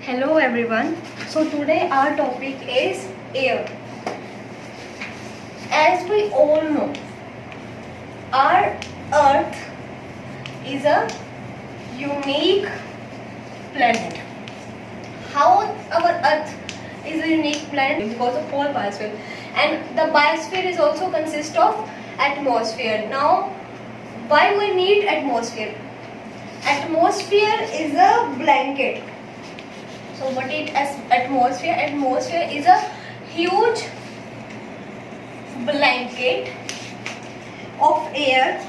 Hello everyone. So today our topic is air. As we all know, our Earth is a unique planet. How our Earth is a unique planet? Because of all biosphere, and the biosphere is also consist of atmosphere. Now, why we need atmosphere? Atmosphere is a blanket. So what is atmosphere? Atmosphere is a huge blanket of air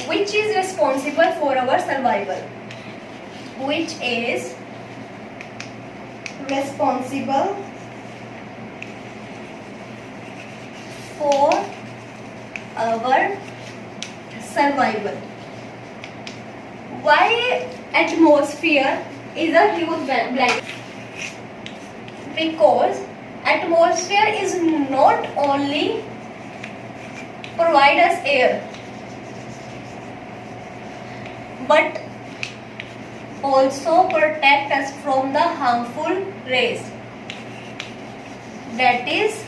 which is responsible for our survival. Which is responsible for our survival. Why atmosphere is a huge blanket? Because atmosphere is not only provide us air but also protect us from the harmful rays, that is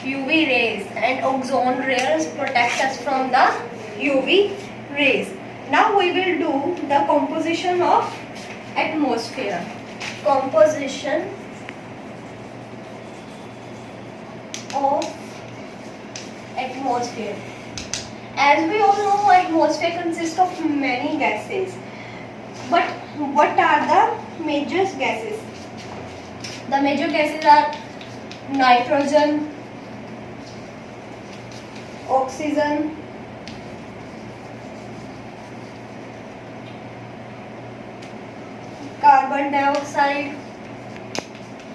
UV rays, and ozone layers protect us from the UV rays. Now we will do the composition of atmosphere. Composition of atmosphere. As we all know, atmosphere consists of many gases. But what are the major gases? The major gases are nitrogen, oxygen, carbon dioxide,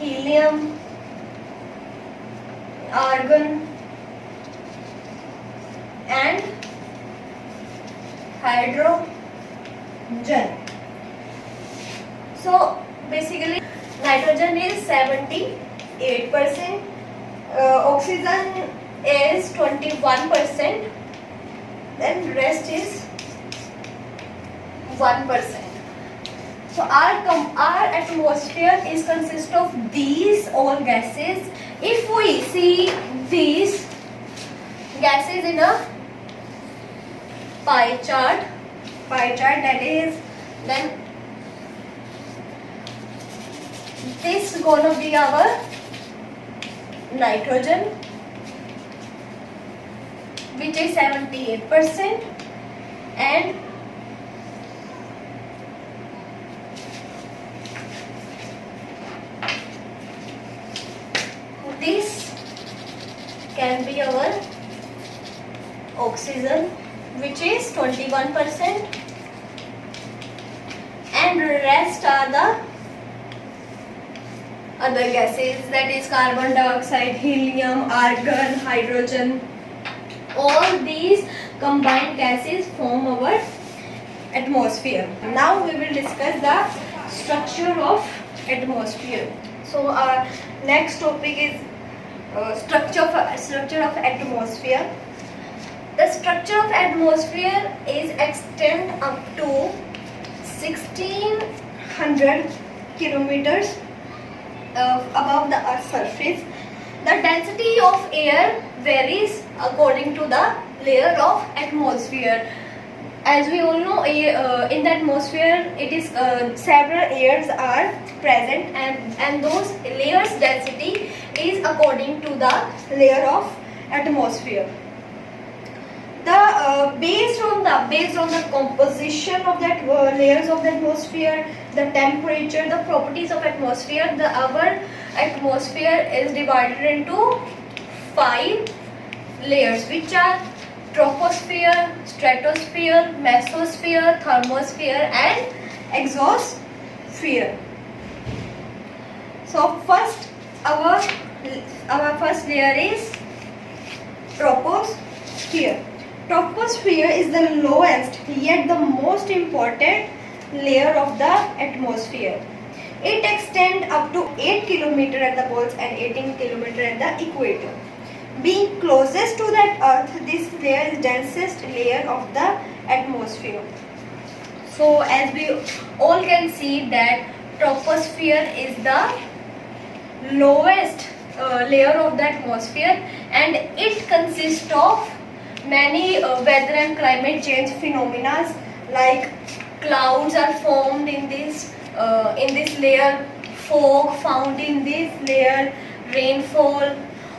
helium, argon, and hydrogen. So basically nitrogen is 78%, oxygen is 21%, then rest is 1%. So our atmosphere is consist of these all gases. If we see these gases in a pie chart, that is, then this is gonna be our nitrogen, which is 78%, and this can be our oxygen, which is 21%, and rest are the other gases, that is carbon dioxide, helium, argon, hydrogen. All these combined gases form our atmosphere. Now we will discuss the structure of atmosphere. So our next topic is structure of atmosphere. The structure of atmosphere is extend up to 1600 kilometers above the Earth's surface. The density of air varies according to the layer of atmosphere. As we all know, in the atmosphere, it is several layers are present, and those layers density is according to the layer of atmosphere. Based on the composition of that layers of the atmosphere, the temperature, the properties of atmosphere, our atmosphere is divided into 5 layers, which are troposphere, stratosphere, mesosphere, thermosphere, and exosphere. So first, our first layer is troposphere. Troposphere is the lowest yet the most important layer of the atmosphere. It extends up to 8 km at the poles and 18 km at the equator. Being closest to that Earth, this layer is densest layer of the atmosphere. So as we all can see that troposphere is the lowest layer of the atmosphere, and it consists of many weather and climate change phenomena, like clouds are formed in this layer, fog found in this layer, rainfall.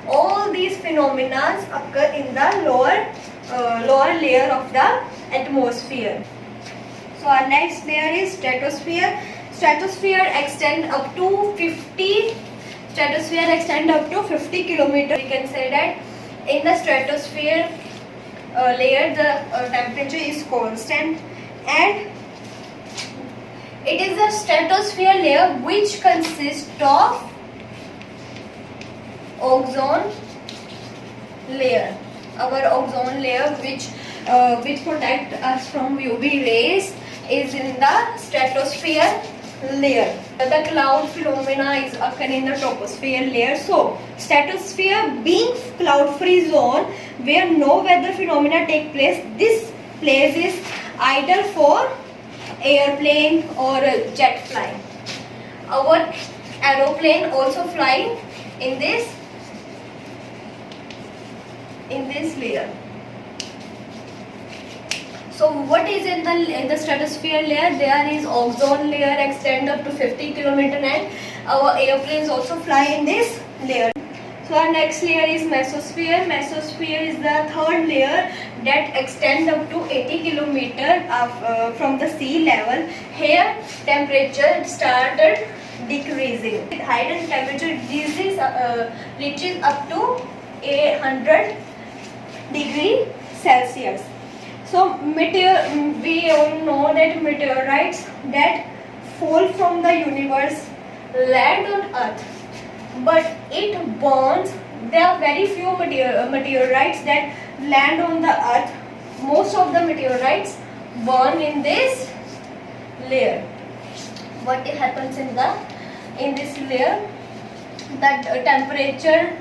All these phenomena occur in the lower layer of the atmosphere. So our next layer is stratosphere. Stratosphere extend up to 50 kilometers. We can say that in the stratosphere layer the temperature is constant, and it is the stratosphere layer which consists of ozone layer. Our ozone layer which protect us from UV rays is in the stratosphere layer. The cloud phenomena is occurring in the troposphere layer. So stratosphere being cloud free zone where no weather phenomena take place, this place is ideal for airplane or jet flying. Our aeroplane also flying in this layer. So what is in the stratosphere layer? There is ozone layer extend up to 50 kilometers, and our airplanes also fly in this layer. So our next layer is mesosphere. Mesosphere is the third layer that extend up to 80 kilometers from the sea level. Here temperature started decreasing. With height and temperature reaches up to 800 degree Celsius. So we all know that meteorites that fall from the universe land on Earth, but it burns. There are very few meteorites that land on the Earth. Most of the meteorites burn in this layer. What happens in this layer? That temperature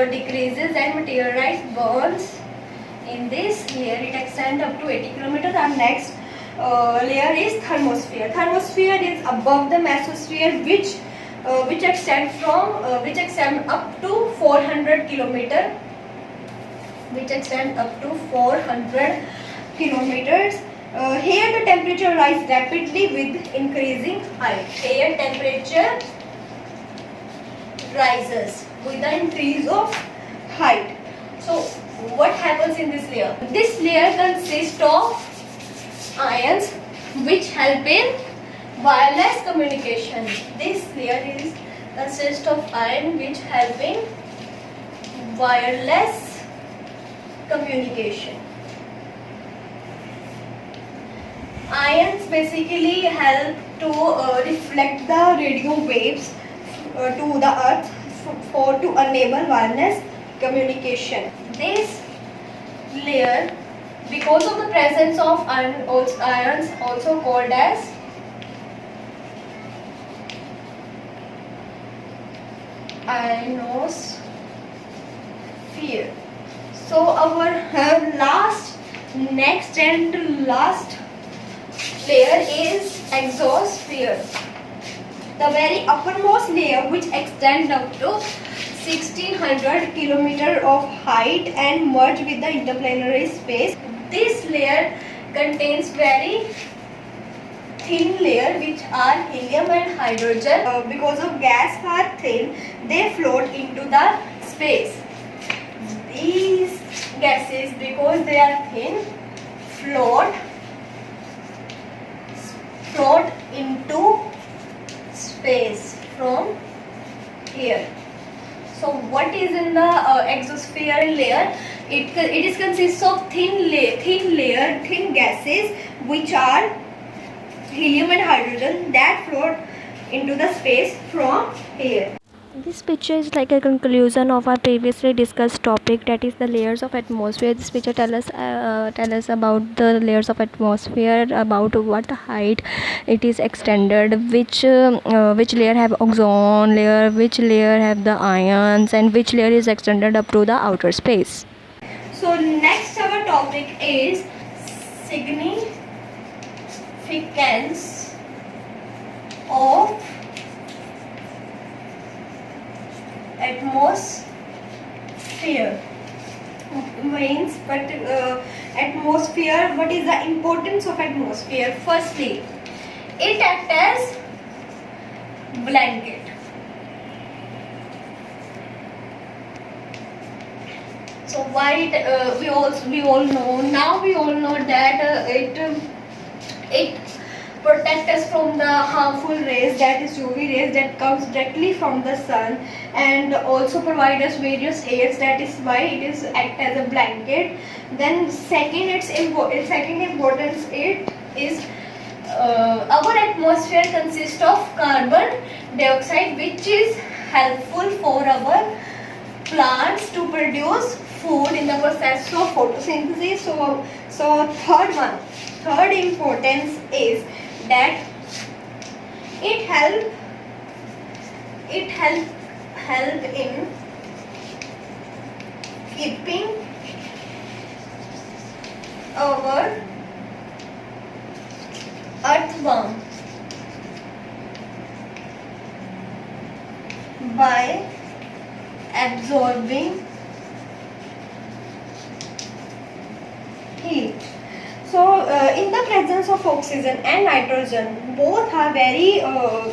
decreases and meteorites burns in this layer. It extends up to 80 kilometers. Our next layer is thermosphere. Thermosphere is above the mesosphere, which extend up to 400 kilometers. Here the temperature rises rapidly with increasing height. Air temperature rises with the increase of height. So what happens in this layer? This layer consists of ions which help in wireless communication. This layer consists of iron which help in wireless communication. Ions basically help to reflect the radio waves to the earth to enable wireless communication. This layer, because of the presence of ions also called as ionosphere. So our next and last layer is exosphere. The very uppermost layer which extends up to 1600 kilometers of height and merge with the interplanetary space. This layer contains very thin layer which are helium and hydrogen. Because of gas are thin, they float into the space. These gases, because they are thin, float into space from here. So what is in the exosphere layer? It is consists of thin gases which are helium and hydrogen that float into the space from here. This picture is like a conclusion of our previously discussed topic, that is the layers of atmosphere. This picture tell us about the layers of atmosphere, about what height it is extended, which layer have ozone layer, which layer have the ions, and which layer is extended up to the outer space. So next our topic is significance of atmosphere means, but atmosphere, what is the importance of atmosphere? Firstly, it acts as blanket. So why we all know that it protect us from the harmful rays, that is UV rays that comes directly from the sun, and also provide us various aids, that is why it is act as a blanket. Then second importance it is our atmosphere consists of carbon dioxide, which is helpful for our plants to produce food in the process of photosynthesis. So third importance is that it help in keeping our earth warm by absorbing heat. So in the presence of oxygen and nitrogen, both are very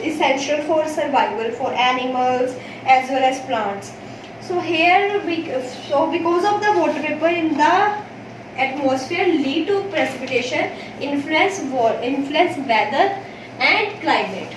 essential for survival for animals as well as plants. So because of the water vapor in the atmosphere lead to precipitation, influence weather and climate.